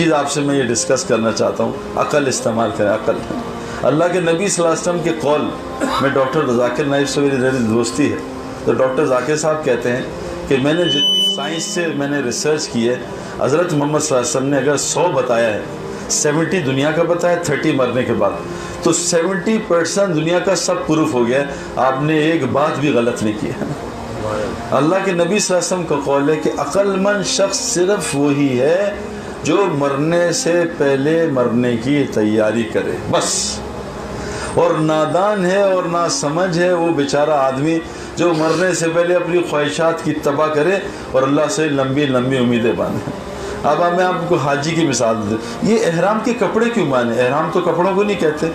चीज़ आपसे मैं ये डिस्कस करना चाहता हूँ, अक़ल इस्तेमाल करें, अक़ल। अल्लाह के नबी सल्लल्लाहु अलैहि वसल्लम के कौल में डॉक्टर ज़ाकिर नाइक से मेरी दोस्ती है, तो डॉक्टर ज़ाकिर साहब कहते हैं कि मैंने जितनी साइंस से मैंने रिसर्च की है, हज़रत मोहम्मद सल्लल्लाहु अलैहि वसल्लम ने अगर 100 बताया है, 70 दुनिया का बताया, 30 मरने के बाद, तो 70% दुनिया का सब प्रूफ हो गया है, आपने एक बात भी गलत नहीं किया। अल्लाह के नबी सल्लल्लाहु अलैहि वसल्लम का कौल है कि अक्लमंद शख्स सिर्फ वही है जो मरने से पहले मरने की तैयारी करे, बस। और नादान है और ना समझ है वो बेचारा आदमी जो मरने से पहले अपनी ख्वाहिशात की तबाह करे और अल्लाह से लंबी लंबी उम्मीदें बांधे। अब मैं आपको हाजी की मिसाल दूँ, ये एहराम के कपड़े क्यों बांधे? एहराम तो कपड़ों को नहीं कहते,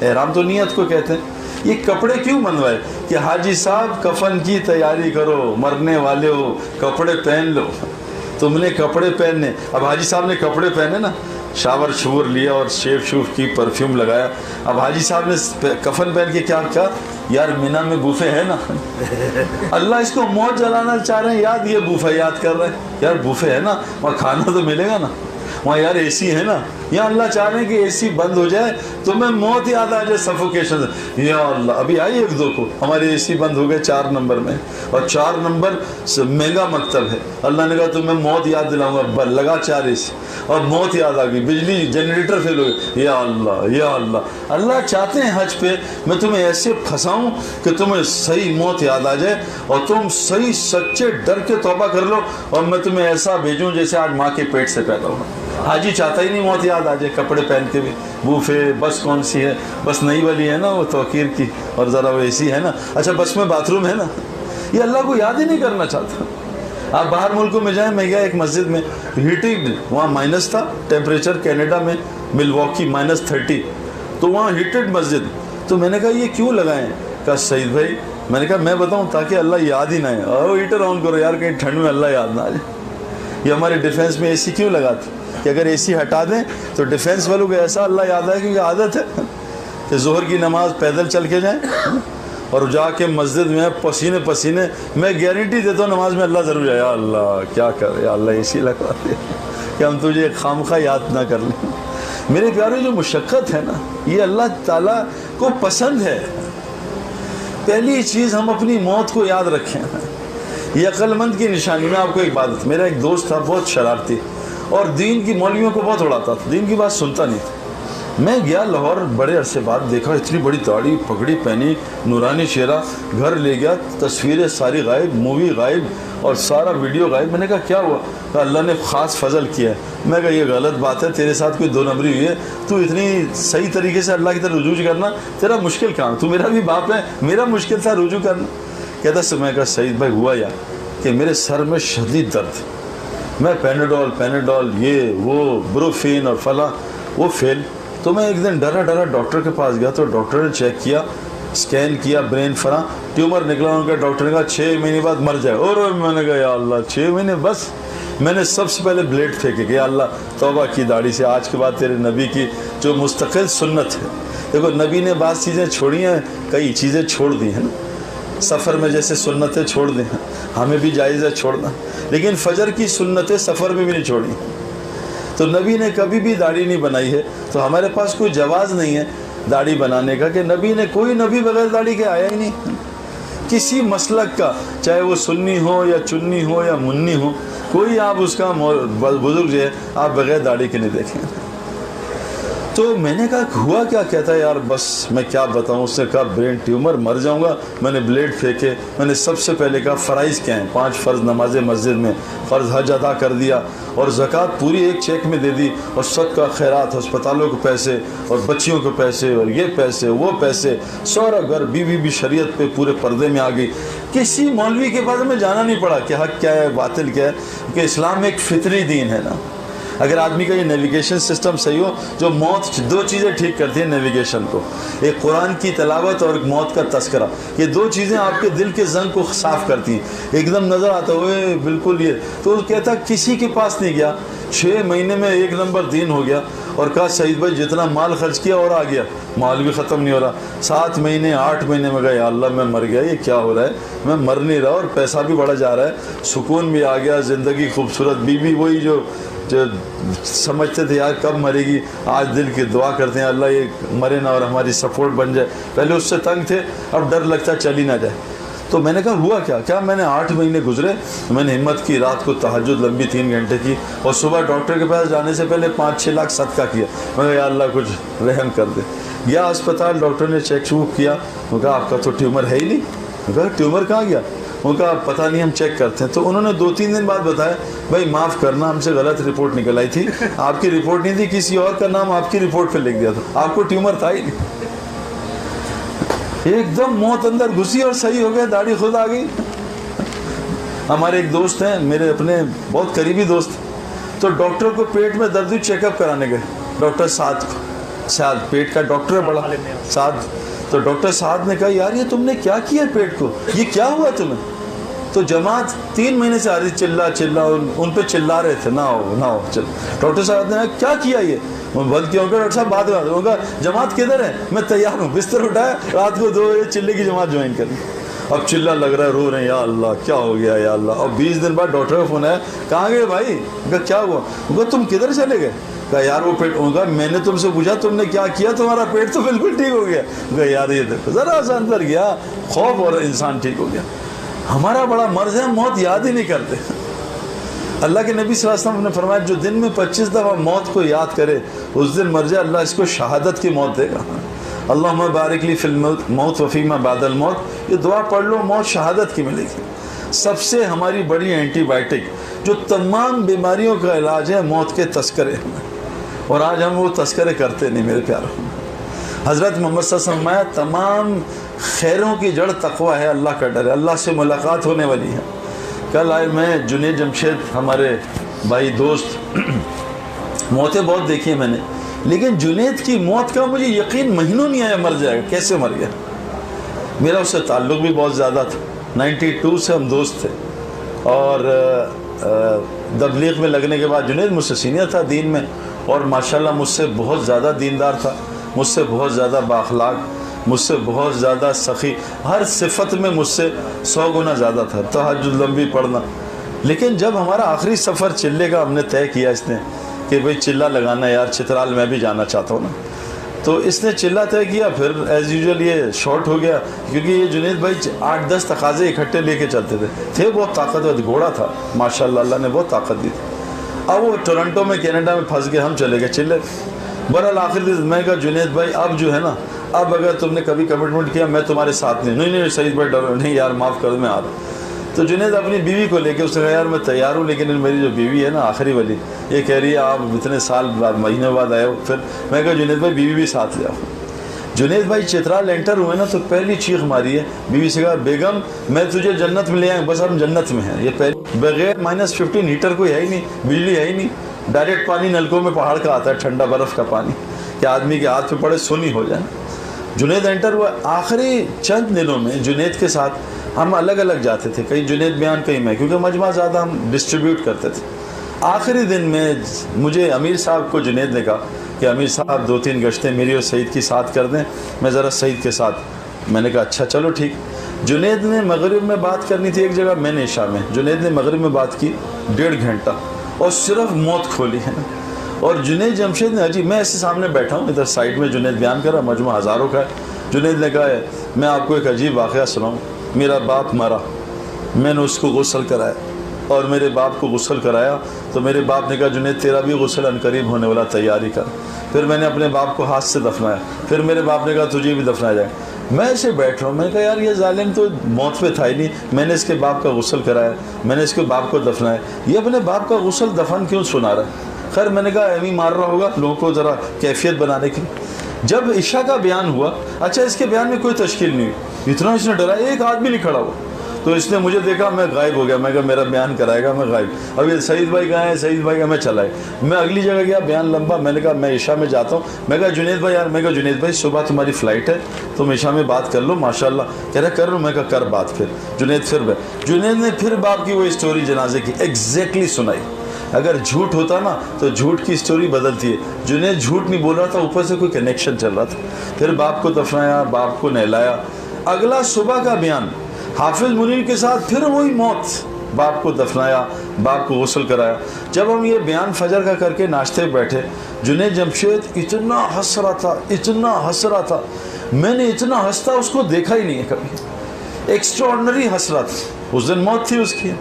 एहराम तो नियत को कहते हैं। ये कपड़े क्यों बनवाए कि हाजी साहब कफन की तैयारी करो, मरने वाले हो, कपड़े पहन लो, तुमने कपड़े पहनने। अब हाजी साहब ने कपड़े पहने ना, शावर शूर लिया और शेव शूफ की, परफ्यूम लगाया। अब हाजी साहब ने कफन पहन के क्या कहा? यार मीना में बूफे है ना। अल्लाह इसको मौत जलाना चाह रहे हैं, याद ये बूफे याद कर रहे हैं, यार बूफे है ना, वहाँ खाना तो मिलेगा ना, वहाँ यार एसी है ना। यहाँ अल्लाह चाह रहे हैं कि एसी बंद हो जाए तो मैं मौत याद आ जाए सफोकेशन से। या अल्लाह, अभी आई 1-2 को हमारे एसी बंद हो गए 4 नंबर में, और 4 नंबर महंगा मकतब है। अल्लाह ने कहा तो मैं मौत याद दिलाऊंगा, लगा 4 एसी और मौत याद आ गई, बिजली जनरेटर फेल हो गई। या अल्लाह, या अल्लाह। अल्लाह चाहते हैं हज पे मैं तुम्हें ऐसे फंसाऊं कि तुम्हें सही मौत याद आ जाए और तुम सही सच्चे डर के तौबा कर लो, और मैं तुम्हें ऐसा भेजूं जैसे आज माँ के पेट से पैदा हुआ। हाजी चाहता ही नहीं मौत याद आ जाए, कपड़े पहन के भी बूफे। बस कौन सी है? बस नई वाली है ना, वो तौकीर की, और ज़रा वो एसी है ना। अच्छा बस में बाथरूम है ना। ये अल्लाह को याद ही नहीं करना चाहता। आप बाहर मुल्कों में जाएं, मैं गया एक मस्जिद में, हीटिंग, वहाँ माइनस था टेम्परेचर, कनाडा में मिलवॉकी -30, तो वहाँ हीटेड मस्जिद। तो मैंने कहा ये क्यों लगाएं? कहा सईद भाई, मैंने कहा मैं बताऊँ, ताकि अल्लाह याद ही ना आए। और हीटर ऑन करो यार, कहीं ठंड में अल्लाह याद ना आ जाए। ये हमारे डिफेंस में एसी क्यों लगाते कि अगर एसी हटा दें तो डिफेंस वालों को ऐसा अल्लाह याद आए, क्योंकि आदत है कि जोहर की नमाज पैदल चल के जाएं और जाके मस्जिद में पसीने पसीने। मैं गारंटी देता हूँ नमाज में अल्लाह ज़रूर आया, अल्लाह क्या कर, या अल्लाह एसी लगा दे कि हम तुझे खामखा याद ना कर लें। मेरे प्यारे, जो मुशक्क़त है ना, ये अल्लाह ताला को पसंद है। पहली चीज़, हम अपनी मौत को याद रखें, ये अक्लमंद की निशानी। में आपको एक बात, मेरा एक दोस्त था बहुत शरारती और दीन की मौलवियों को बहुत उड़ाता था, दीन की बात सुनता नहीं था। मैं गया लाहौर, बड़े अरसे बाद देखा, इतनी बड़ी दाढ़ी पगड़ी पहनी, नूरानी चेहरा। घर ले गया, तस्वीरें सारी गायब, मूवी गायब और सारा वीडियो गायब। मैंने कहा क्या हुआ? कहा अल्लाह ने ख़ास फजल किया है। मैं कहा ये गलत बात है, तेरे साथ कोई 2 नंबरी हुई है। तू इतनी सही तरीके से अल्लाह की तरफ रुजू करना, तेरा मुश्किल काम, तू मेरा भी बाप है, मेरा मुश्किल था रुजू करना। कहता समय का सईद भाई हुआ या कि मेरे सर में शदीद दर्द, मैं पैनाडोल ये वो ब्रोफिन और फला वो फेल। तो मैं एक दिन डरा डरा डॉक्टर के पास गया, तो डॉक्टर ने चेक किया, स्कैन किया, ब्रेन फला ट्यूमर निकला। उनका डॉक्टर ने कहा 6 महीने बाद मर जाए। और मैंने कहा या अल्लाह 6 महीने बस। मैंने सबसे पहले ब्लेड फेंके कि अल्लाह तौबा की दाढ़ी से, आज के बाद तेरे नबी की जो मुस्तकिल सुन्नत है। देखो नबी ने बात चीज़ें छोड़ी हैं, कई चीज़ें छोड़ दी हैं ना। सफ़र में जैसे सुन्नतें छोड़ दी हैं, हमें भी जायज़ है छोड़ना, लेकिन फ़जर की सुन्नतें सफ़र में भी नहीं छोड़ी। तो नबी ने कभी भी दाढ़ी नहीं बनाई है, तो हमारे पास कोई जवाज़ नहीं है दाढ़ी बनाने का कि नबी ने, कोई नबी बगैर दाढ़ी के आया ही नहीं किसी मसलक का, चाहे वो सुन्नी हो या चुन्नी हो या मुन्नी हो, कोई आप उसका बुजुर्ग जो है आप बगैर दाढ़ी के नहीं देखें। तो मैंने कहा हुआ क्या? कहता है यार बस मैं क्या बताऊं। उसने कहा ब्रेन ट्यूमर, मर जाऊंगा। मैंने ब्लेड फेंके। मैंने सबसे पहले कहा फ़राइज़ क्या हैं, 5 फ़र्ज़ नमाज़ें मस्जिद में, फ़र्ज़ हज अदा कर दिया और ज़कात पूरी एक चेक में दे दी, और सदका खैरात, अस्पतालों के पैसे और बच्चियों के पैसे और ये पैसे वो पैसे, सारा घर, बीवी भी शरीयत पे पूरे पर्दे में आ गई। किसी मौलवी के पास में जाना नहीं पड़ा कि हक़ क्या है बातिल क्या है, कि इस्लाम एक फ़ितरी दीन है ना। अगर आदमी का ये नेविगेशन सिस्टम सही हो, जो मौत, 2 चीज़ें ठीक करती हैं नेविगेशन को, एक कुरान की तिलावत और एक मौत का तस्करा। ये 2 चीज़ें आपके दिल के जंग को साफ़ करती हैं। एकदम नज़र आता हुए बिल्कुल ये, तो कहता किसी के पास नहीं गया, 6 महीने में 1 नंबर दीन हो गया। और कहा सईद भाई जितना माल खर्च किया और आ गया, माल भी ख़त्म नहीं हो रहा। 7 महीने 8 महीने में गया, अल्लाह मैं मर गया, ये क्या हो रहा है, मैं मर नहीं रहा और पैसा भी बढ़ा जा रहा है, सुकून भी आ गया, ज़िंदगी खूबसूरत, बीवी वही जो जो समझते थे यार कब मरेगी, आज दिल की दुआ करते हैं अल्लाह ये मरे ना और हमारी सपोर्ट बन जाए। पहले उससे तंग थे, अब डर लगता चल ही ना जाए। तो मैंने कहा हुआ क्या मैंने 8 महीने गुजरे, मैंने हिम्मत की, रात को तहज्जुद लंबी 3 घंटे की, और सुबह डॉक्टर के पास जाने से पहले 5-6 लाख सदका किया। मैं कहा या अल्लाह कुछ रहम कर दे। गया अस्पताल, डॉक्टर ने चेक किया, वो कहा आपका तो ट्यूमर है ही नहीं। मैं कहा ट्यूमर कहाँ गया? उनका पता नहीं, हम चेक करते हैं। तो उन्होंने 2-3 दिन बाद बताया भाई माफ़ करना, हमसे गलत रिपोर्ट निकल आई थी, आपकी रिपोर्ट नहीं थी, किसी और का नाम आपकी रिपोर्ट पे लिख दिया था, आपको ट्यूमर था ही नहीं। एकदम मौत अंदर घुसी और सही हो गया, दाढ़ी खुद आ गई। हमारे एक दोस्त हैं, मेरे अपने बहुत करीबी दोस्त, तो डॉक्टर को पेट में दर्द हुई, चेकअप कराने गए। डॉक्टर साद पेट का डॉक्टर है बड़ा, साद। तो डॉक्टर साद ने कहा यार ये तुमने क्या किया पेट को, ये क्या हुआ तुम्हें? तो जमात 3 महीने से आ रही, चिल्ला उन पे चिल्ला रहे थे, ना हो चल। डॉक्टर साहब ने क्या किया, ये बंद किया? डॉक्टर साहब बाद में होगा, जमात किधर है? मैं तैयार हूँ, बिस्तर उठाया, रात को 2 बजे चिल्ले की जमात ज्वाइन करी। अब चिल्ला लग रहा है, रो रहे हैं या अल्लाह क्या हो गया या अल्लाह। और 20 दिन बाद डॉक्टर का फ़ोन आया, कहाँ गए भाई? क्या हुआ? उनका तुम किधर चले गए? कहा यार वो पेट होगा, मैंने तुमसे पूछा तुमने क्या किया, तुम्हारा पेट तो बिल्कुल ठीक हो गया। कहा यार ये देखो ज़रा सा अंदर गया खौफ और इंसान ठीक हो गया। हमारा बड़ा मर्ज है, मौत याद ही नहीं करते। अल्लाह के नबी सल्लल्लाहु अलैहि वसल्लम ने फरमाया जो दिन में 25 दफ़ा मौत को याद करे उस दिन मर जाए, अल्लाह इसको शहादत की मौत देगा। अल्लाहुम्मा बारिक ली फिल मौत वफ़ीमा बादल मौत, ये दुआ पढ़ लो, मौत शहादत की मिलेगी। सबसे हमारी बड़ी एंटीबायोटिक जो तमाम बीमारियों का इलाज है, मौत के तस्करे। और आज हम वो तस्करे करते नहीं मेरे प्यारों। हज़रत मोहम्मद सल्लल्लाहु अलैहि वसल्लम तमाम खैरों की जड़ तक़वा है, अल्लाह का डर है, अल्लाह से मुलाकात होने वाली है। कल आए मैं जुनैद जमशेद, हमारे भाई दोस्त, मौतें बहुत देखी हैं मैंने, लेकिन जुनैद की मौत का मुझे यकीन महीनों नहीं आया मर जाएगा, कैसे मर गया। मेरा उससे ताल्लुक़ भी बहुत ज़्यादा था, 92 से हम दोस्त थे। और तबलीग में लगने के बाद जुनैद मुझसे सीनियर था दीन में, और माशाल्लाह मुझसे बहुत ज़्यादा दीनदार था, मुझसे बहुत ज़्यादा बाखलाक, मुझसे बहुत ज़्यादा सखी, हर सिफत में मुझसे 100 गुना ज़्यादा था, तहज्जुद लंबी पढ़ना। लेकिन जब हमारा आखिरी सफ़र चिल्ले का हमने तय किया इसने कि भाई चिल्ला लगाना यार, चित्राल मैं भी जाना चाहता हूँ ना, तो इसने चिल्ला तय किया। फिर एज़ यूजुअल ये शॉर्ट हो गया, क्योंकि ये जुनैद भाई 8-10 तकाज़े इकट्ठे लेके चलते थे बहुत ताकतवर घोड़ा था माशाल्लाह, अल्लाह ने बहुत ताकत दी थी। अब वो टोरंटो में कनाडा में फंस गए, हम चले गए चिल्ले। बहरहाल आखिर दिन मैं कहा जुनैद भाई अब जो है ना, अब अगर तुमने कभी कमिटमेंट किया मैं तुम्हारे साथ नहीं सईद भाई डरो नहीं यार, माफ़ कर दो मैं आ रहा हूँ। तो जुनैद अपनी बीवी को लेके उसने कहा यार मैं तैयार हूँ, लेकिन मेरी जो बीवी है ना आखिरी वाली, ये कह रही है आप इतने साल बाद महीने बाद आए हो। फिर मैं कहा जुनैद भाई बीवी भी साथ ले आओ। जुनैद भाई चित्राल एंटर हुए ना तो पहली चीख मारी है, बीवी से कहा बेगम मैं तुझे जन्नत में ले आए, बस हम जन्नत में हैं। ये पहले बगैर -15 हीटर कोई है ही नहीं, बिजली है ही नहीं, डायरेक्ट पानी नलकों में पहाड़ का आता है, ठंडा बर्फ़ का पानी, कि आदमी के हाथ पे पड़े सुनी हो जाए। जुनैद एंटर हुआ। आखिरी चंद दिनों में जुनैद के साथ हम अलग अलग जाते थे, कहीं जुनैद बयान कहीं मैं, क्योंकि मजमा ज़्यादा हम डिस्ट्रीब्यूट करते थे। आखिरी दिन में मुझे अमीर साहब को जुनैद ने कहा कि अमीर साहब 2-3 गश्तें मेरी और सईद की साथ कर दें, मैं ज़रा सईद के साथ। मैंने कहा अच्छा चलो ठीक। जुनैद ने मगरिब में बात करनी थी एक जगह, मैंने इशा में, जुनैद ने मगरिब में बात की 1.5 घंटा और सिर्फ मौत खोली है। और जुनैद जमशेद ने, अजी मैं ऐसे सामने बैठा हूँ, इधर साइड में जुनैद बयान कर रहा, मजमा हज़ारों का है। जुनैद ने कहा है मैं आपको एक अजीब वाक़या सुनाऊँ, मेरा बाप मरा, मैंने उसको गुस्ल कराया और मेरे बाप को गुस्ल कराया तो मेरे बाप ने कहा जुनैद तेरा भी गुस्ल अनकरीब होने वाला, तैयारी कर। फिर मैंने अपने बाप को हाथ से दफनाया, फिर मेरे बाप ने कहा तुझे भी दफनाया जाए। मैं ऐसे बैठ रहा हूँ, मैंने कहा यार ये जालिम तो मौत पे था ही नहीं, मैंने इसके बाप का गुस्ल कराया, मैंने इसके बाप को दफनाया, ये अपने बाप का गुस्ल दफन क्यों सुना रहा है। खैर मैंने कहा एमी मार रहा होगा लोगों को ज़रा कैफियत बनाने की। जब इशा का बयान हुआ, अच्छा इसके बयान में कोई तश्कील नहीं हुई, इतना इसने डरा, एक आदमी नहीं खड़ा हुआ। तो इसने मुझे देखा, मैं गायब हो गया, मैं कहा मेरा बयान कराएगा, मैं गायब। अब ये सईद भाई कहाँ है, सईद भाई का मैं चला है। मैं अगली जगह गया, बयान लंबा, मैंने कहा मैं इशा में जाता हूँ। मैं कहा जुनैद भाई यार, मैं कहा जुनैद भाई सुबह तुम्हारी फ़्लाइट है, तुम इशा में बात कर लो माशाल्लाह। कह रहा कर लो, मैं कहा कर बात। फिर जुनैद ने फिर बाप की वो स्टोरी जनाजे की एग्जैक्टली सुनाई। अगर झूठ होता ना तो झूठ की स्टोरी बदलती है। जुनैद झूठ नहीं बोल रहा था, ऊपर से कोई कनेक्शन चल रहा था। फिर बाप को दफनाया, बाप को नहलाया। अगला सुबह का बयान हाफिज मुनीर के साथ फिर वही मौत, बाप को दफनाया, बाप को गुस्ल कराया। जब हम ये बयान फजर का करके नाश्ते पे बैठे, जुनैद जमशेद इतना हंस रहा था, इतना हंस रहा था, मैंने इतना हंसता उसको देखा ही नहीं है कभी। एक्स्ट्राऑर्डिनरी हंस रहा था। उस दिन मौत थी उसकी,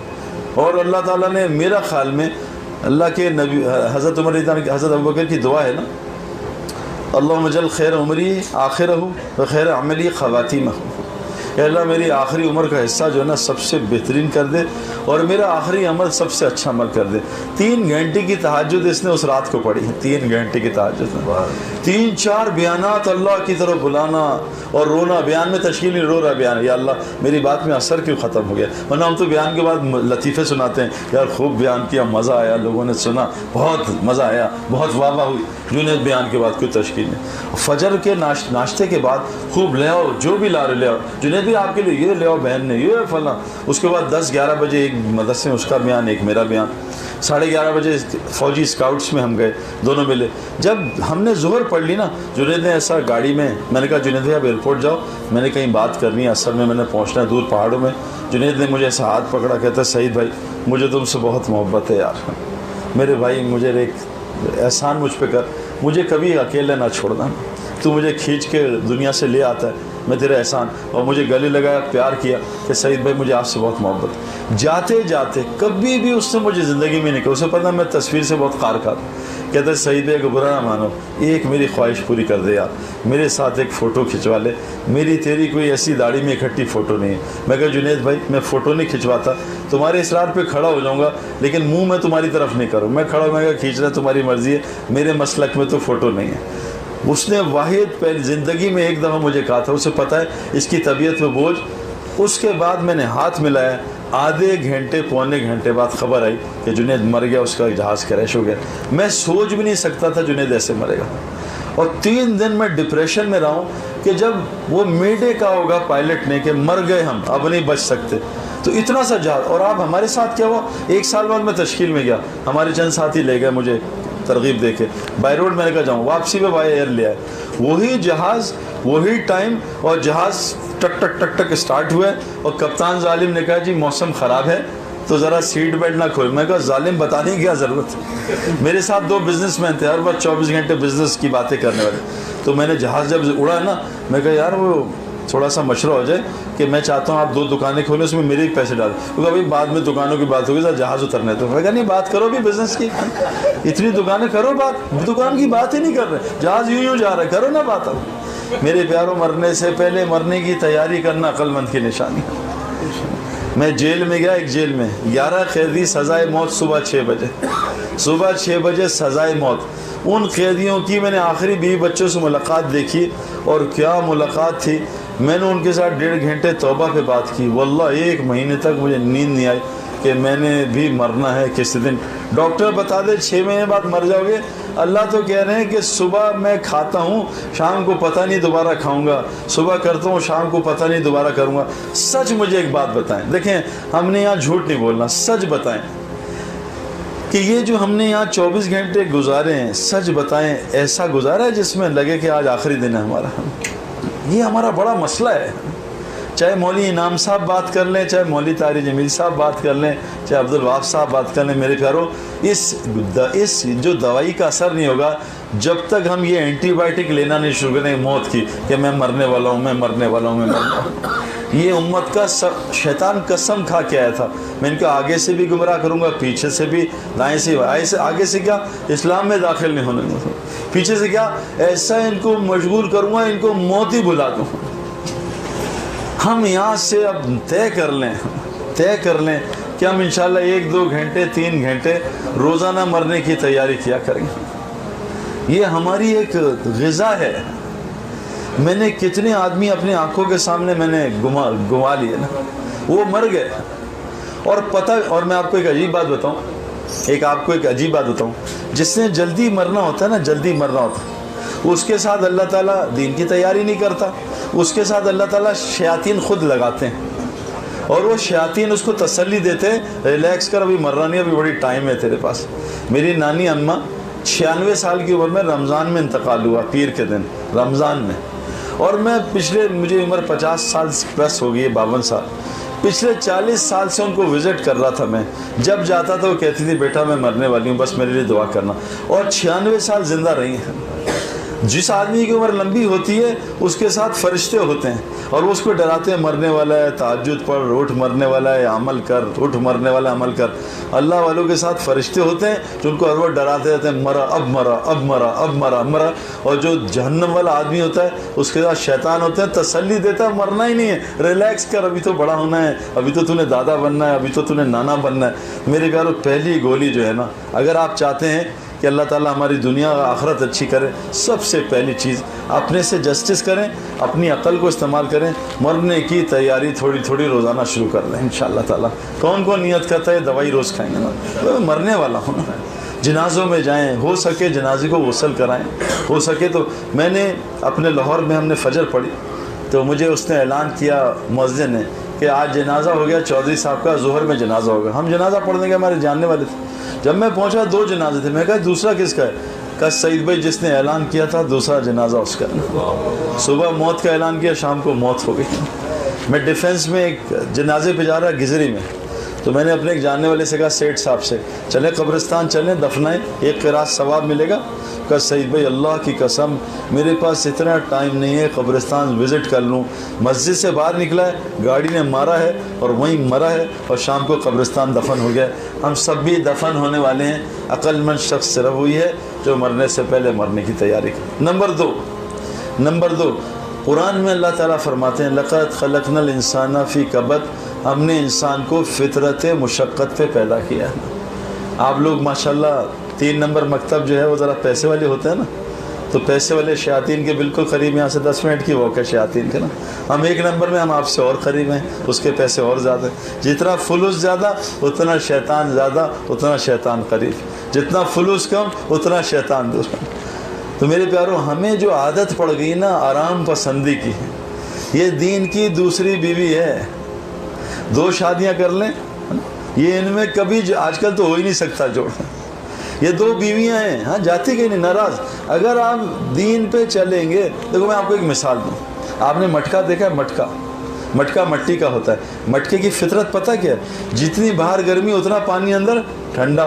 और अल्लाह ताला ने मेरा ख्याल में, अल्लाह के नबी हज़रत उमर हज़रत अबू बकर की दुआ है ना, अल्लाहुम्मा जल खैर उमरी आखिरहू व खैर अमली ख़वातीमहू, अल्लाह मेरी आखिरी उम्र का हिस्सा जो है ना सबसे बेहतरीन कर दे और मेरा आखिरी अमल सबसे अच्छा अमल कर दे। 3 घंटे की तहज्जुद इसने उस रात को पढ़ी, 3 घंटे की तहज्जुद, 3-4 बयानात अल्लाह की तरफ बुलाना और रोना। बयान में तशकील नहीं, रो रहा बयान, या अल्लाह मेरी बात में असर क्यों ख़त्म हो गया। वरना हम तो बयान के बाद लतीफ़े सुनाते हैं, यार खूब बयान किया, मज़ा आया, लोगों ने सुना, बहुत मज़ा आया, बहुत वाह वाह हुई। जुनैद बयान के बाद कोई तशकील नहीं। फजर के नाश्ते के बाद खूब ले आओ, जो भी ला रहे ले आओ, जुनैद भी आपके लिए ये ले आओ, बहन ने ये फला। उसके बाद 10-11 बजे एक मदरसे में उसका बयान, एक मेरा बयान। 11:30 बजे फ़ौजी स्काउट्स में हम गए, दोनों मिले। जब हमने ज़ोहर पढ़ ली ना, जुनैद ने ऐसा गाड़ी में, मैंने कहा जुनैद भाई आप एयरपोर्ट जाओ, मैंने कहीं बात करनी है, असल में मैंने पहुँचना है दूर पहाड़ों में। जुनैद ने मुझे ऐसा हाथ पकड़ा, कहता है सईद भाई मुझे तुमसे बहुत मोहब्बत है यार, मेरे भाई मुझे एक एहसान मुझ पे कर, मुझे कभी अकेले ना छोड़ना, तू मुझे खींच के दुनिया से ले आता है, मैं तेरा एहसान। और मुझे गले लगाया, प्यार किया कि सईद भाई मुझे आपसे बहुत मोहब्बत। जाते जाते कभी भी उसने मुझे ज़िंदगी में नहीं कहा, उसे पता मैं तस्वीर से बहुत ख़ार था। कहते सईद भाई को बुरा ना मानो, एक मेरी ख्वाहिश पूरी कर दे यार, मेरे साथ एक फ़ोटो खिंचवा ले, मेरी तेरी कोई ऐसी दाढ़ी में इकट्ठी फ़ोटो नहीं है। मैं कहा जुनैद भाई मैं फ़ोटो नहीं खिंचवाता, तुम्हारे इसरार पे खड़ा हो जाऊँगा, लेकिन मुंह मैं तुम्हारी तरफ नहीं करूँ, मैं खड़ा, मैं खींचना तुम्हारी मर्ज़ी है, मेरे मसलक में तो फ़ोटो नहीं है। उसने वाहिद पहले ज़िंदगी में एक दफ़ा मुझे कहा था, उसे पता है इसकी तबीयत में बोझ। उसके बाद मैंने हाथ मिलाया, आधे घंटे पौने घंटे बाद खबर आई कि जुनैद मर गया, उसका जहाज़ क्रैश हो गया। मैं सोच भी नहीं सकता था जुनैद ऐसे मरेगा। और 3 दिन मैं डिप्रेशन में रहा हूँ कि जब वो मेडे का होगा पायलट ने कि मर गए हम, अब नहीं बच सकते, तो इतना सा जहाज़। और आप हमारे साथ क्या हुआ, 1 साल बाद मैं तश्कील में गया, हमारे चंद साथी ले गए मुझे तरगीब दे के, बाई रोड मैंने कहा जाऊँ, वापसी में बाई एयर ले आए, वही जहाज़ वही टाइम, और जहाज़ टक टक टक टक स्टार्ट हुआ। और कप्तान जालिम ने कहा जी मौसम ख़राब है तो ज़रा सीट बेल्ट ना खोल। मैं कहा जालिम बताने की क्या ज़रूरत है, मेरे साथ 2 बिजनेसमैन थे, हर वक्त 24 घंटे बिजनेस की बातें करने वाले। तो मैंने जहाज़ जब उड़ा ना, मैं कहा यार वो थोड़ा सा मशवरा हो जाए कि मैं चाहता हूँ आप 2 दुकानें खोलें, उसमें मेरे भी पैसे डाल, क्योंकि अभी बाद में दुकानों की बात होगी, सर जहाज़ उतरने। तो मैं कहा नहीं बात करो भी बिज़नेस की, इतनी दुकानें करो, बात दुकान की बात ही नहीं कर रहे, जहाज़ यूँ जा रहा है, करो ना बात। अब मेरे प्यारों, मरने से पहले मरने की तैयारी करना अक्लमंद की निशानी। मैं जेल में गया, एक जेल में 11 कैदी, सज़ाए मौत सुबह 6 बजे, सुबह 6 बजे सज़ाए मौत। उन कैदियों की मैंने आखिरी बीवी बच्चों से मुलाकात देखी, और क्या मुलाकात थी। मैंने उनके साथ 1.5 घंटे तौबा पे बात की। वल्लाह 1 महीने तक मुझे नींद नहीं आई कि मैंने भी मरना है किसी दिन। डॉक्टर बता दे 6 महीने बाद मर जाओगे, अल्लाह तो कह रहे हैं कि सुबह मैं खाता हूँ, शाम को पता नहीं दोबारा खाऊंगा, सुबह करता हूँ, शाम को पता नहीं दोबारा करूँगा। सच मुझे एक बात बताएं, देखें हमने यहाँ झूठ नहीं बोलना, सच बताएं कि ये जो हमने यहाँ 24 घंटे गुजारे हैं, सच बताएं ऐसा गुजारा है जिसमें लगे कि आज आखिरी दिन है हमारा। ये हमारा बड़ा मसला है। चाहे मौली इनाम साहब बात कर लें, चाहे मौली तारी जमील साहब बात कर लें, चाहे अब्दुल वाहब साहब बात कर लें, मेरे प्यारों इस जो दवाई का असर नहीं होगा जब तक हम ये एंटीबायोटिक लेना नहीं शुरू करें मौत की, कि मैं मरने वाला हूँ, मैं मरने वाला हूँ, मैं मरने वाला हूँ। ये उम्मत का शैतान कसम खा के आया था, मैं इनको आगे से भी गुमराह करूँगा, पीछे से भी, दाएँ से, आगे से क्या इस्लाम में दाखिल नहीं होने दूँगा, पीछे से क्या ऐसा इनको मशगूल करूँगा, इनको मौत ही भुला दूँ। हम यहाँ से अब तय कर लें कि हम इंशाल्लाह 1-2 घंटे 3 घंटे रोज़ाना मरने की तैयारी किया करेंगे। ये हमारी एक ग़िज़ा है। मैंने कितने आदमी अपनी आंखों के सामने मैंने गुमा लिए ना, वो मर गए। और मैं आपको एक अजीब बात बताऊं, जिसने जल्दी मरना होता है ना, जल्दी मरना होता है, उसके साथ अल्लाह ताला दीन की तैयारी नहीं करता, उसके साथ अल्लाह ताला शयातीन खुद लगाते हैं, और वो शयातीन उसको तसल्ली देते हैं, रिलैक्स कर, अभी मरना नहीं, अभी बड़ी टाइम है तेरे पास। मेरी नानी अम्मा 96 साल की उम्र में रमज़ान में इंतकाल हुआ, पीर के दिन रमज़ान में, और मैं मुझे उम्र 50 साल प्लस हो गई है, 52 साल। पिछले 40 साल से उनको विजिट कर रहा था मैं। जब जाता था वो कहती थी बेटा मैं मरने वाली हूँ, बस मेरे लिए दुआ करना। और 96 साल जिंदा रही हैं। जिस आदमी की उम्र लंबी होती है उसके साथ फरिश्ते होते हैं और वो उसको डराते हैं, मरने वाला है तहज्जुद पढ़, उठ मरने वाला है अमल कर, उठ मरने वाला है अमल कर। अल्लाह वालों के साथ फरिश्ते होते हैं जो उनको हर वक्त डराते रहते हैं, मरा अब मरा अब मरा अब मरा अब मरा। और जो जहन्नम वाला आदमी होता है उसके साथ शैतान होते हैं, तसल्ली देता है मरना ही नहीं है, रिलैक्स कर, अभी तो बड़ा होना है, अभी तो तूने दादा बनना है, अभी तो तूने नाना बनना है। मेरे प्यारो पहली गोली जो है ना, अगर आप चाहते हैं कि अल्लाह ताला हमारी दुनिया और आखिरत अच्छी करे, सबसे पहली चीज़ अपने से जस्टिस करें, अपनी अकल को इस्तेमाल करें, मरने की तैयारी थोड़ी थोड़ी रोज़ाना शुरू कर लें इंशाअल्लाह ताला। कौन कौन नियत करता है दवाई रोज़ खाएंगे ना, तो मरने वाला हूँ ना। जनाज़ों में जाएं, हो सके जनाजे को गुस्ल कराएं, हो सके तो। मैंने अपने लाहौर में हमने फजर पढ़ी तो मुझे उसने ऐलान किया मुअज्जिन ने कि आज जनाजा हो गया चौधरी साहब का, ज़ोहर में जनाजा होगा। हम जनाजा पढ़ने के हमारे जानने वाले थे। जब मैं पहुंचा 2 जनाजे थे। मैं कहा दूसरा किसका है? कहा सईद भाई जिसने ऐलान किया था दूसरा जनाजा उसका। सुबह मौत का ऐलान किया, शाम को मौत हो गई। मैं डिफेंस में एक जनाजे पे जा रहा गिजरी में, तो मैंने अपने एक जानने वाले से कहा सेठ साहब से, चले कब्रिस्तान चलें, दफनाएं, एक क़िरात सवाब मिलेगा। कहा सईद भाई अल्लाह की कसम मेरे पास इतना टाइम नहीं है कब्रिस्तान विज़िट कर लूँ। मस्जिद से बाहर निकला है, गाड़ी ने मारा है और वहीं मरा है और शाम को कब्रिस्तान दफन हो गया। हम सब भी दफन होने वाले हैं। अक्लमंद शख्स सिर्फ हुई है जो मरने से पहले मरने की तैयारी की। नंबर दो, कुरान में अल्लाह ताला फरमाते हैं लक़द खलक़नल इंसाना फ़ी कबद, हमने इंसान को फितरत मुशक्क़त पे पैदा किया है। आप लोग माशाल्लाह 3 नंबर मकतब जो है वो ज़रा पैसे वाले होते हैं ना, तो पैसे वाले शयातीन के बिल्कुल करीब, यहाँ से 10 मिनट की वॉक है शयातीन के ना। हम 1 नंबर में, हम आपसे और करीब हैं, उसके पैसे और ज़्यादा। जितना फुलूस ज़्यादा उतना शैतान ज़्यादा, उतना शैतान करीब। जितना फुलूस कम उतना शैतान दूर। तो मेरे प्यारों, हमें जो आदत पड़ गई ना आराम पसंदी की, ये दीन की दूसरी बीवी है। 2 शादियाँ कर लें, ये इनमें कभी आजकल तो हो ही नहीं सकता जोड़। ये 2 बीवियां हैं, हाँ जाती कहीं नहीं, नाराज़। अगर आप दीन पे चलेंगे, देखो मैं आपको एक मिसाल दूँ। आपने मटका देखा है? मटका मट्टी का होता है। मटके की फितरत पता क्या है? जितनी बाहर गर्मी उतना पानी अंदर ठंडा,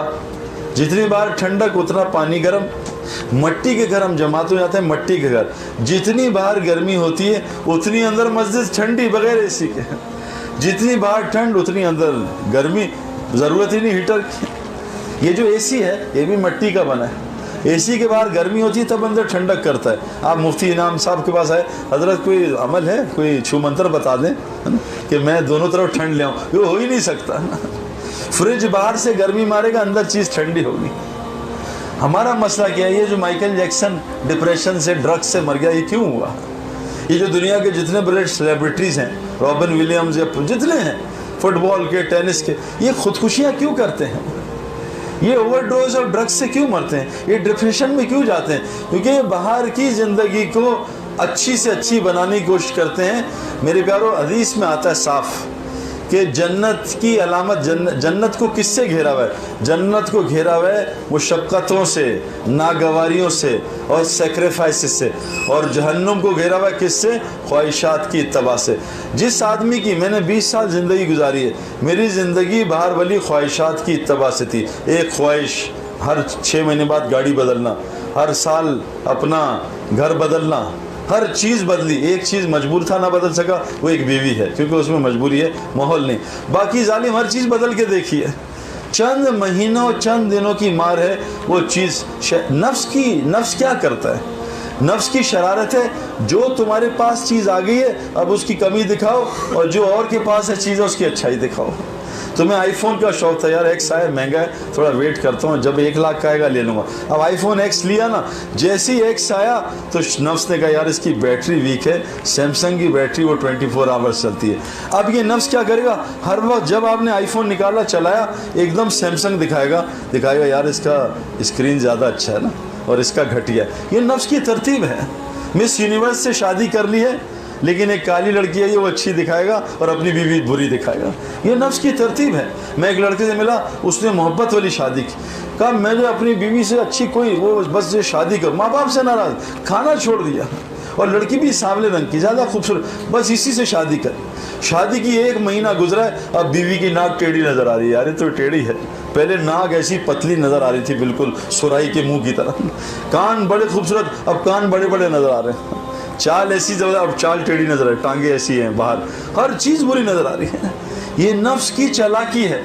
जितनी बाहर ठंडक उतना पानी गर्म। मट्टी के घर हम जमात हो जाते हैं, मट्टी के घर जितनी बाहर गर्मी होती है उतनी अंदर मस्जिद ठंडी बगैर एसी के। जितनी बाहर ठंड उतनी अंदर गर्मी, ज़रूरत ही नहीं हीटर की। ये जो एसी है ये भी मट्टी का बना है। एसी के बाहर गर्मी होती है तब अंदर ठंडक करता है। आप मुफ्ती इनाम साहब के पास आए, हजरत कोई अमल है, कोई छू मंत्र बता दें कि मैं दोनों तरफ ठंड ले आऊँ, ये हो ही नहीं सकता। फ्रिज बाहर से गर्मी मारेगा, अंदर चीज़ ठंडी होगी। हमारा मसला क्या है? ये जो माइकल जैक्सन डिप्रेशन से, ड्रग्स से मर गया, ये क्यों हुआ? ये जो दुनिया के जितने बड़े सेलिब्रिटीज़ हैं, रॉबिन विलियम्स या जितने हैं, फुटबॉल के, टेनिस के, ये खुदकुशियाँ क्यों करते हैं? ये ओवरडोज और ड्रग्स से क्यों मरते हैं? ये डिप्रेशन में क्यों जाते हैं? क्योंकि ये बाहर की ज़िंदगी को अच्छी से अच्छी बनाने की कोशिश करते हैं। मेरे प्यारों, हदीस में आता है साफ कि जन्नत की अलामत, जन्नत को किससे घेरा हुआ है? जन्नत को घेरा हुआ है मुशक्क़तों से, नागवारियों से और सेक्रीफाइसेस से। और जहन्नुम को घेरा हुआ है किससे? ख्वाहिशात की इत्तबा से। जिस आदमी की, मैंने 20 साल ज़िंदगी गुजारी है, मेरी ज़िंदगी बाहर वाली ख्वाहिशात की इत्तबा से थी। एक ख्वाहिश, हर 6 महीने बाद गाड़ी बदलना, हर साल अपना घर बदलना, हर चीज़ बदली। एक चीज़ मजबूर था ना बदल सका, वो एक बीवी है, क्योंकि उसमें मजबूरी है, माहौल नहीं। बाकी जालिम हर चीज़ बदल के देखी है। चंद महीनों, चंद दिनों की मार है वो चीज़। नफ्स क्या करता है? नफ्स की शरारत है। जो तुम्हारे पास चीज़ आ गई है अब उसकी कमी दिखाओ, और जो और के पास है चीज़ है उसकी अच्छाई दिखाओ। तुम्हें आईफोन का शौक था, यार एक्स आया, महंगा है, थोड़ा वेट करता हूँ, जब 1 लाख का आएगा ले लूँगा। अब आईफोन एक्स लिया ना, जैसे ही एक्स आया तो नफ्स ने कहा यार इसकी बैटरी वीक है, सैमसंग की बैटरी वो 24 आवर्स चलती है। अब ये नफ्स क्या करेगा? हर वक्त जब आपने आईफोन निकाला, चलाया, एकदम सैमसंग दिखाएगा यार इसका स्क्रीन ज़्यादा अच्छा है ना, और इसका घटिया है। ये नफ्स की तरतीब है। मिस यूनिवर्स से शादी कर ली है, लेकिन एक काली लड़की है, ये वो अच्छी दिखाएगा और अपनी बीवी बुरी दिखाएगा। ये नफ्स की तरतीब है। मैं एक लड़के से मिला, उसने मोहब्बत वाली शादी की। कहा मैंने अपनी बीवी से अच्छी कोई, वो बस ये शादी कर, माँ बाप से नाराज़, खाना छोड़ दिया, और लड़की भी सांवले रंग की, ज़्यादा खूबसूरत, बस इसी से शादी कर। शादी की 1 महीना गुजरा है, अब बीवी की नाक टेढ़ी नज़र आ रही है। यार तो टेढ़ी है, पहले नाक ऐसी पतली नज़र आ रही थी बिल्कुल सुराही के मुंह की तरह, कान बड़े खूबसूरत, अब कान बड़े बड़े नज़र आ रहे हैं, चाल ऐसी ज़बरदस्त, अब चाल टेढ़ी नज़र आ रही, टांगे ऐसी हैं बाहर, हर चीज़ बुरी नज़र आ रही है। ये नफ्स की चालाकी है,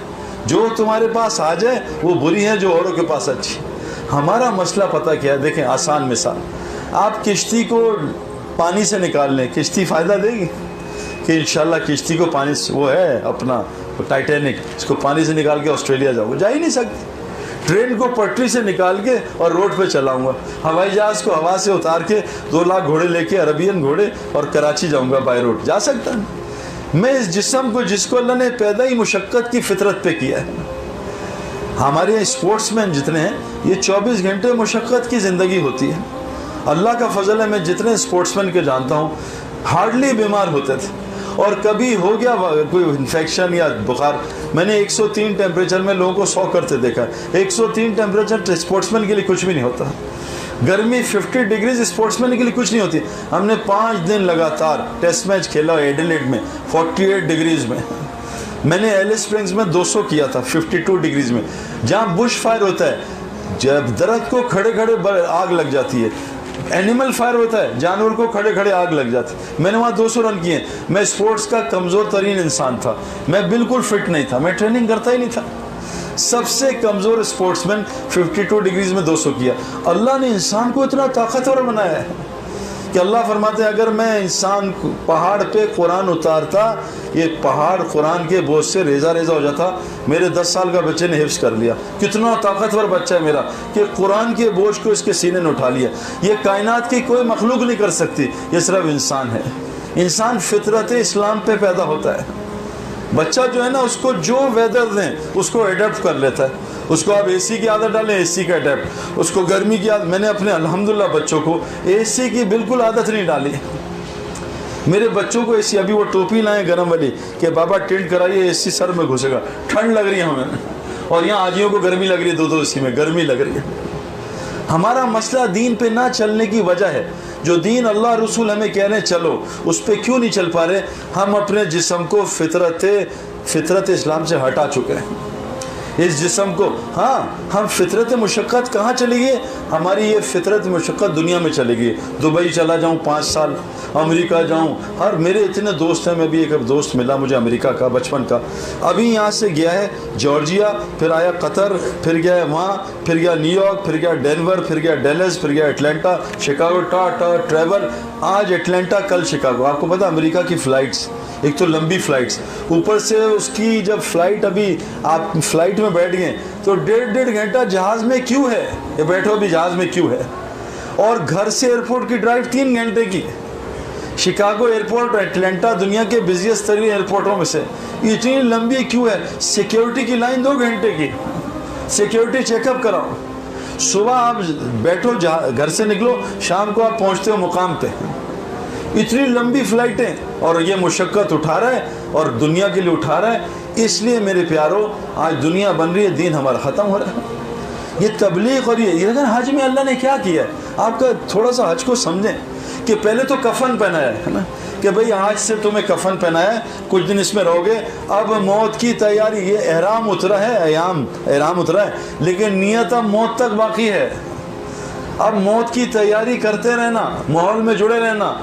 जो तुम्हारे पास आ जाए वो बुरी है, जो औरों के पास अच्छी। हमारा मसला पता क्या है, देखें आसान मिसाल, आप किश्ती को पानी से निकाल लें, किश्ती फ़ायदा देगी कि इंशाल्लाह किश्ती को पानी से, वो है अपना टाइटैनिक, इसको पानी से निकाल के ऑस्ट्रेलिया जाओगे, जा ही नहीं सकती। ट्रेन को पटरी से निकाल के और रोड पे चलाऊंगा, हवाई जहाज़ को हवा से उतार के 2 लाख घोड़े लेके, अरबियन घोड़े, और कराची जाऊंगा बाय रोड, जा सकता है। मैं इस जिस्म को, जिसको अल्लाह ने पैदा ही मुशक्क़त की फितरत पे किया है, हमारे यहाँ स्पोर्ट्समैन जितने हैं, ये 24 घंटे मुशक्क़त की ज़िंदगी होती है। अल्लाह का फजल है, मैं जितने स्पोर्ट्समैन के जानता हूँ हार्डली बीमार होते थे, और कभी हो गया कोई इन्फेक्शन या बुखार, मैंने 103 टेम्परेचर में लोगों को 100 करते देखा। 103 टेम्परेचर स्पोर्ट्समैन के लिए कुछ भी नहीं होता। गर्मी 50 डिग्रीज स्पोर्ट्समैन के लिए कुछ नहीं होती। हमने 5 दिन लगातार टेस्ट मैच खेला एडिलेड में 48 डिग्रीज में। मैंने एलिस स्प्रिंग्स में 200 किया था 52 डिग्रीज में, जहाँ बुश फायर होता है, जब दरख्त को खड़े खड़े आग लग जाती है। एनिमल फायर होता है, जानवर को खड़े खड़े आग लग जाती। मैंने वहाँ 200 रन किए। मैं स्पोर्ट्स का कमज़ोर तरीन इंसान था, मैं बिल्कुल फिट नहीं था, मैं ट्रेनिंग करता ही नहीं था। सबसे कमज़ोर स्पोर्ट्समैन 52 डिग्रीज में 200 किया। अल्लाह ने इंसान को इतना ताकतवर बनाया है कि अल्लाह फरमाते हैं, अगर मैं इंसान पहाड़ पे कुरान उतारता, ये पहाड़ कुरान के बोझ से रेजा रेजा हो जाता। मेरे 10 साल का बच्चे ने हिफ्ज़ कर लिया। कितना ताकतवर बच्चा है मेरा कि कुरान के बोझ को इसके सीने ने उठा लिया। ये कायनात की कोई मखलूक नहीं कर सकती, ये सिर्फ इंसान है। इंसान फितरत इस्लाम पे पैदा होता है। बच्चा जो है ना, उसको जो वेदर दें उसको एडेप्ट कर लेता है। उसको आप एसी की आदत डालें, एसी का एडेप्ट, उसको गर्मी की आदत। मैंने अपने अल्हम्दुलिल्लाह बच्चों को एसी की बिल्कुल आदत नहीं डाली। मेरे बच्चों को एसी, अभी वो टोपी लाए गर्म वाली कि बाबा टेंट कराइए, एसी सर में घुसेगा, ठंड लग रही है हमें, और यहाँ आजियों को गर्मी लग रही है, 2-2 एसी में गर्मी लग रही है। हमारा मसला दीन पे ना चलने की वजह है। जो दीन अल्लाह रसूल हमें कह रहे हैं चलो, उस पर क्यों नहीं चल पा रहे? हम अपने जिस्म को फितरत इस्लाम से हटा चुके हैं। इस जिस्म को, हाँ, हम फितरत मुशक्क़त कहाँ चली गई? हमारी ये फितरत मुशक्क़त दुनिया में चली गई। दुबई चला जाऊँ 5 साल, अमेरिका जाऊँ, हर मेरे इतने दोस्त हैं। मैं भी एक दोस्त मिला मुझे अमेरिका का, बचपन का, अभी यहाँ से गया है जॉर्जिया, फिर आया कतर, फिर गया है वहाँ, फिर गया न्यूयॉर्क, फिर गया डेनवर, फिर गया डेलस, फिर गया एटलांटा, शिकागो, ट्रैवल, आज एटलांटा, कल शिकागो। आपको पता अमेरिका की फ़्लाइट्स, एक तो लंबी फ़्लाइट्स, ऊपर से उसकी जब फ़्लाइट, अभी आप फ़्लाइट में बैठ गए तो 1.5 घंटा जहाज़ में क्यों है, ये बैठो अभी जहाज़ में क्यों है, और घर से एयरपोर्ट की ड्राइव 3 घंटे की। शिकागो एयरपोर्ट, एटलांटा दुनिया के बिजिएस्ट तरीन एयरपोर्टों में से, इतनी लंबी क्यों है? सिक्योरिटी की लाइन 2 घंटे की, सिक्योरिटी चेकअप कराओ। सुबह आप बैठो, घर से निकलो, शाम को आप पहुँचते हो मुकाम पे। इतनी लंबी फ़्लाइटें, और ये मुशक्क़त उठा रहा है और दुनिया के लिए उठा रहा है। इसलिए मेरे प्यारों, आज दुनिया बन रही है, दीन हमारा ख़त्म हो रहा है। ये तबलीग और ये लेकिन हज में अल्लाह ने क्या किया है? आपका थोड़ा सा हज को समझें कि पहले तो कफन पहनाया है ना, कि भाई आज से तुम्हें कफन पहनाया है, कुछ दिन इसमें रहोगे, अब मौत की तैयारी, ये एहराम उतरा है, एहराम उतरा है, लेकिन नियत अब मौत तक बाकी है। अब मौत की तैयारी करते रहना, माहौल में जुड़े रहना।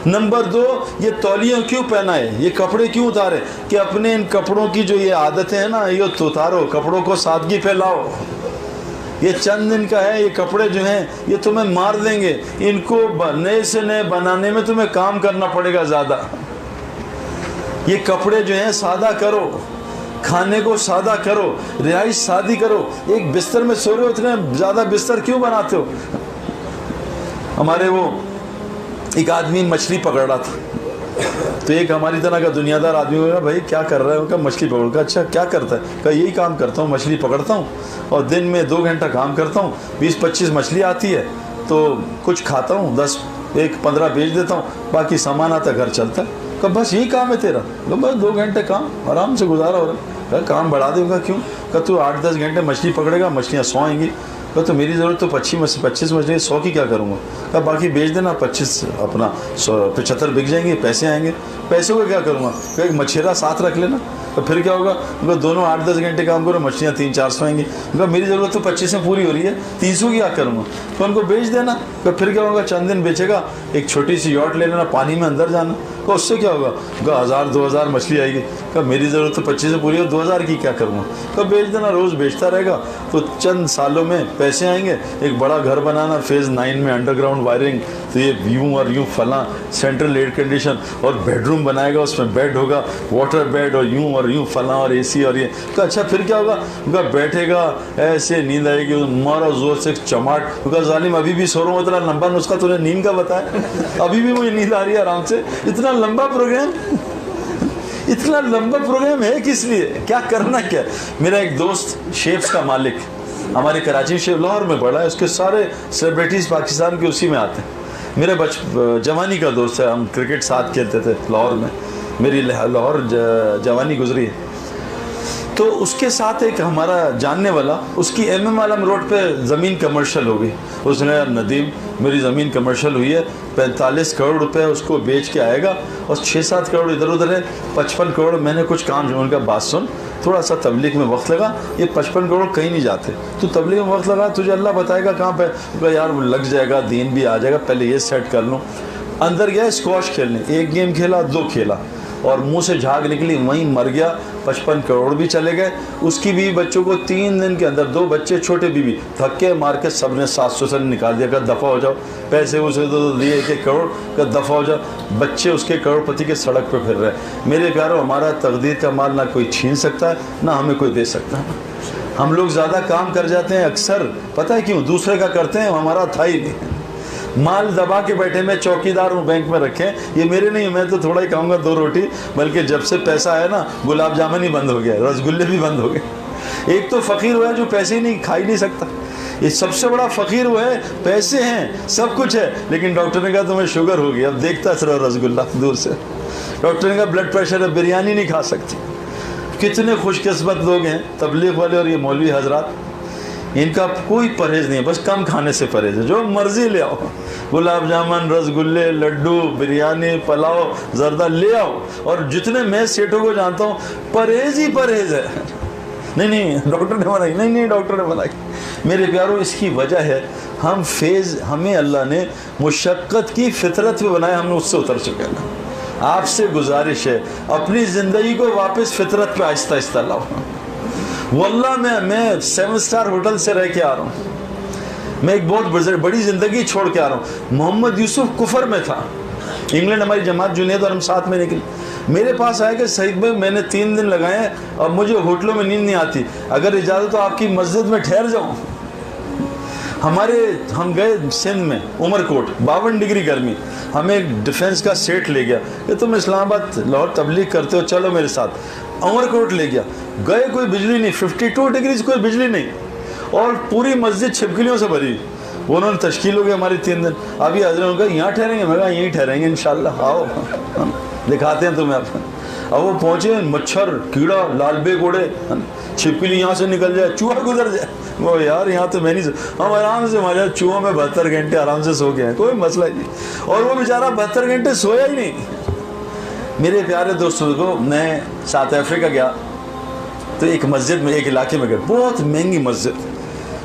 नंबर 2, ये तौलिया क्यों पहना है, ये कपड़े क्यों उतारे? कि अपने इन कपड़ों की जो ये आदतें हैं ना, ये तो उतारो, कपड़ों को सादगी पे लाओ। ये चंद दिन का है, ये कपड़े जो हैं ये तुम्हें मार देंगे, इनको नए से नए बनाने में तुम्हें काम करना पड़ेगा ज़्यादा। ये कपड़े जो हैं सादा करो, खाने को सादा करो, रिहाइश सादी करो। एक बिस्तर में सो रहे हो, इतने ज़्यादा बिस्तर क्यों बनाते हो? हमारे वो एक आदमी मछली पकड़ रहा था, तो एक हमारी तरह का दुनियादार आदमी होगा, भाई क्या कर रहा है? उनका मछली पकड़ का। अच्छा क्या करता है? कहा यही काम करता हूँ, मछली पकड़ता हूँ और दिन में 2 घंटा काम करता हूँ, 20-25 मछली आती है तो कुछ खाता हूँ, 10-15 बेच देता हूँ, बाकी सामान आता घर चलता है। कहा बस यही काम है तेरा? बस 2 घंटे काम, आराम से गुजारा हो रहा है। काम बढ़ा देगा क्यों? कहा तू 8-10 घंटे मछली पकड़ेगा, मछलियाँ सोएंगी, कहा तो मेरी ज़रूरत तो 25 मछली, 100 की क्या करूँगा? कहा बाकी बेच देना, 25 अपना 75 बिक जाएंगे, पैसे आएंगे। पैसों का क्या करूँगा? कहा एक मछेरा साथ रख लेना, तो फिर क्या होगा? उनका दोनों 8-10 घंटे काम करो, मछलियाँ 300-400 आएंगी। उनका मेरी ज़रूरत तो 25 में पूरी हो रही है, 300 की क्या करूँगा? तो उनको बेच देना। तो फिर क्या होगा? चंद दिन बेचेगा, एक छोटी सी यॉट ले लेना, पानी में अंदर जाना। तो उससे क्या होगा? उनका 1000-2000 मछली आएगी। कहा मेरी ज़रूरत तो 25 में पूरी हो, 2000 की क्या करूँगा? तो बेच देना, रोज़ बेचता रहेगा तो चंद सालों में पैसे आएंगे। एक बड़ा घर बनाना, फेज़ 9 में अंडरग्राउंड वायरिंग, तो ये यूँ और यूँ फला, सेंट्रल एयर कंडीशन, और बेडरूम बनाएगा, उसमें बेड होगा, वाटर बेड, और यूँ और यूँ फला, और एसी और ये। तो अच्छा फिर क्या होगा? उनका बैठेगा ऐसे, नींद आएगी, मारा जोर से चमाट। उनका जालिम अभी भी सो रहा हूँ, इतना लंबा नुस्खा तूने नींद का बताया, अभी भी मुझे नींद आ रही है आराम से। इतना लंबा प्रोग्राम, इतना लंबा प्रोग्राम है किस लिए? क्या करना क्या? मेरा एक दोस्त शेफ्स का मालिक, हमारे कराची शेफ लाहौर में पढ़ा है, उसके सारे सेलिब्रिटीज़ पाकिस्तान के उसी में आते हैं। मेरे जवानी का दोस्त है, हम क्रिकेट साथ खेलते थे लाहौर में, मेरी लाहौर जवानी गुजरी है। तो उसके साथ एक हमारा जानने वाला, उसकी MM आलम रोड पे ज़मीन कमर्शियल हो गई। उसने यार नदीम मेरी ज़मीन कमर्शियल हुई है, 45 करोड़ रुपए उसको बेच के आएगा, और 6-7 करोड़ इधर उधर है, 55 करोड़। मैंने कुछ काम, उनका बात सुन, थोड़ा सा तबलीग में वक्त लगा, ये 55 करोड़ कहीं नहीं जाते, तो तबलीग में वक्त लगा, तुझे अल्लाह बताएगा कहाँ पे? तो यार लग जाएगा, दीन भी आ जाएगा, पहले ये सेट कर लूँ। अंदर गया स्क्वॉश खेलने, 1 गेम खेला, 2 खेला, और मुंह से झाग निकली, वहीं मर गया। 55 करोड़ भी चले गए। उसकी बीवी बच्चों को 3 दिन के अंदर, 2 बच्चे छोटे, बीवी धक्के मार के सबने 700 से निकाल दिया। कहा दफ़ा हो जाओ, पैसे उसे तो दिए 1-1 करोड़, का दफ़ा हो जाओ। बच्चे उसके करोड़पति के सड़क पे फिर रहे। मेरे प्यारों, हमारा तकदीर का माल ना कोई छीन सकता है, ना हमें कोई दे सकता है। हम लोग ज़्यादा काम कर जाते हैं अक्सर, पता है क्यों? दूसरे का करते हैं, हमारा था ही नहीं। माल दबा के बैठे, मैं चौकीदार हूँ बैंक में रखे, ये मेरे नहीं, मैं तो थोड़ा ही खाऊंगा 2 रोटी, बल्कि जब से पैसा आया ना, गुलाब जामुन ही बंद हो गया, रसगुल्ले भी बंद हो गए। एक तो फ़कीर हुआ है जो पैसे ही नहीं खा ही नहीं सकता, ये सबसे बड़ा फ़कीर हुआ है। पैसे हैं, सब कुछ है, लेकिन डॉक्टर ने कहा तुम्हें शुगर होगी, अब देखता सिर्फ रसगुल्ला दूर से। डॉक्टर ने कहा ब्लड प्रेशर है, बिरयानी नहीं खा सकती। कितने खुशकिस्मत लोग हैं तबलीग वाले और ये मौलवी हजरात, इनका कोई परहेज़ नहीं है, बस कम खाने से परहेज़ है। जो मर्ज़ी ले आओ, गुलाब जामुन, रसगुल्ले, लड्डू, बिरयानी, पुलाव, जर्दा ले आओ, और जितने मैं सेठों को जानता हूँ, परहेज़ ही परहेज़ है। नहीं डॉक्टर ने मना की, नहीं डॉक्टर ने मना की। मेरे प्यारों, इसकी वजह है हम हमें अल्लाह ने मुशक्क़त की फितरत पे बनाया, हमने उससे उतर चुके हैं। आपसे गुजारिश है, अपनी ज़िंदगी को वापस फितरत पे आहिस्ता आहिस्ता लाओ। वल्लाह मैं 7 स्टार होटल से रह के आ रहा हूँ, मैं एक बहुत बड़ी ज़िंदगी छोड़ के आ रहा हूँ। मोहम्मद यूसुफ कुफर में था, इंग्लैंड हमारी जमात जुनेद और हम साथ में निकले। मेरे पास आया कि सईद भाई मैंने 3 दिन लगाए और मुझे होटलों में नींद नहीं आती, अगर इजाज़त तो आपकी मस्जिद में ठहर जाऊँ। हम गए सिंध में, उमरकोट, 52 डिग्री गर्मी, हमें एक डिफेंस का सेठ ले गया कि तुम इस्लामाबाद लाहौर तबलीग करते हो, चलो मेरे साथ। उमरकोट ले गया, गए, कोई बिजली नहीं, 52 डिग्री कोई बिजली नहीं, और पूरी मस्जिद छिपकलियों से भरी। वो उन्होंने तश्कील हो गई हमारी 3 दिन। अभी हजरत उनका यहाँ ठहरेंगे, मैं कहा यहीं ठहरेंगे इंशाल्लाह, आओ दिखाते हैं तुम्हें। अब वो पहुँचे, मच्छर, कीड़ा, लालबेग उड़े, छिपकली यहाँ से निकल जाए, चूहा गुजर जाए। वो यार यहाँ तो मैं नहीं, हम आराम से हमारे चूहों में 72 घंटे आराम से सो गए हैं, कोई मसला ही नहीं। और वो बेचारा 72 घंटे सोया ही नहीं। मेरे प्यारे दोस्तों को, मैं साउथ अफ्रीका गया तो एक मस्जिद में, एक इलाके में गया, बहुत महंगी मस्जिद,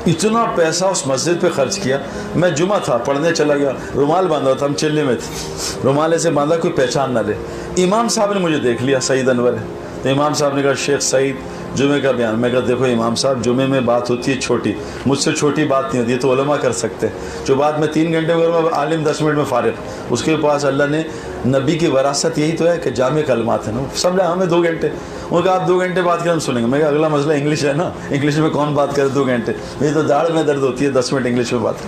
इतना पैसा उस मस्जिद पे खर्च किया। मैं जुमा था, पढ़ने चला गया, रुमाल बांधा था, हम चिल्ले में थे, रुमाल ऐसे बांधा कोई पहचान ना ले। इमाम साहब ने मुझे देख लिया, सईद अनवर है, तो इमाम साहब ने कहा शेख सईद जुमे का बयान। मैं कहा देखो इमाम साहब, जुमे में बात होती है छोटी, मुझसे छोटी बात नहीं होती है, तो उलमा कर सकते हैं। जो बात मैं 3 घंटे में करूँगा, आलिम 10 मिनट में फारिग। उसके पास अल्लाह ने नबी की वरासत यही तो है कि जामे कलमात है ना, समझा, हमें 2 घंटे। उनका आप 2 घंटे बात करें हम सुनेंगे। मैं कहा अगला मसला इंग्लिश है ना, इंग्लिश में कौन बात करे 2 घंटे, मेरी तो दाढ़ में दर्द होती है, 10 मिनट इंग्लिश में बात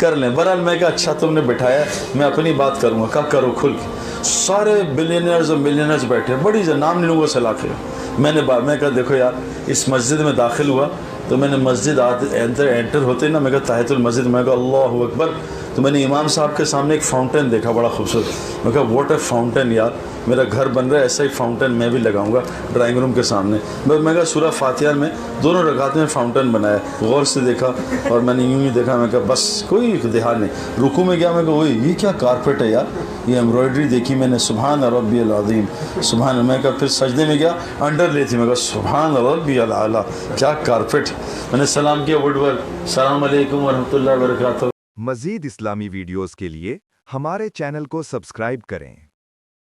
कर लें। बहरहाल मैं कहा अच्छा तुमने बिठाया, मैं अपनी बात करूँगा। कब करो, खुल के। सारे बिलियनर्स और मिलियनर्स बैठे, बड़ी नाम नहीं लूँगा, सलाह के। मैं कहा देखो यार, इस मस्जिद में दाखिल हुआ तो मैंने मस्जिद एंटर होते ना, मैं कहा ताहियतुल मस्जिद, मैं कहा अल्लाहु अकबर, तो मैंने इमाम साहब के सामने एक फाउंटेन देखा बड़ा खूबसूरत। मैं कहा व्हाट ए फाउंटेन यार, मेरा घर बन रहा है ऐसा ही फाउंटेन मैं भी लगाऊंगा ड्राइंग रूम के सामने। मैं कहा सूरह फातिहा में दोनों रकात में फाउंटेन बनाया, गौर से देखा और मैंने यूं ही देखा। मैं कहा बस कोई ध्यान नहीं, रुकू में गया, मैं कहा वही ये क्या कारपेट है यार, ये एम्ब्रॉयडरी देखी मैंने, सुभान रब्बियल अज़ीम सुभान। मैं कहा फिर सजदे में गया, अंडर लेती, मैं कहा सुभान रब्बियल आला, क्या कारपेट। मैंने सलाम किया वुडवर्क, सलाम अलैकुम वरहमतुल्लाहि वबरकातुहू। मज़ीद इस्लामी वीडियोज़ के लिए हमारे चैनल को सब्सक्राइब करें।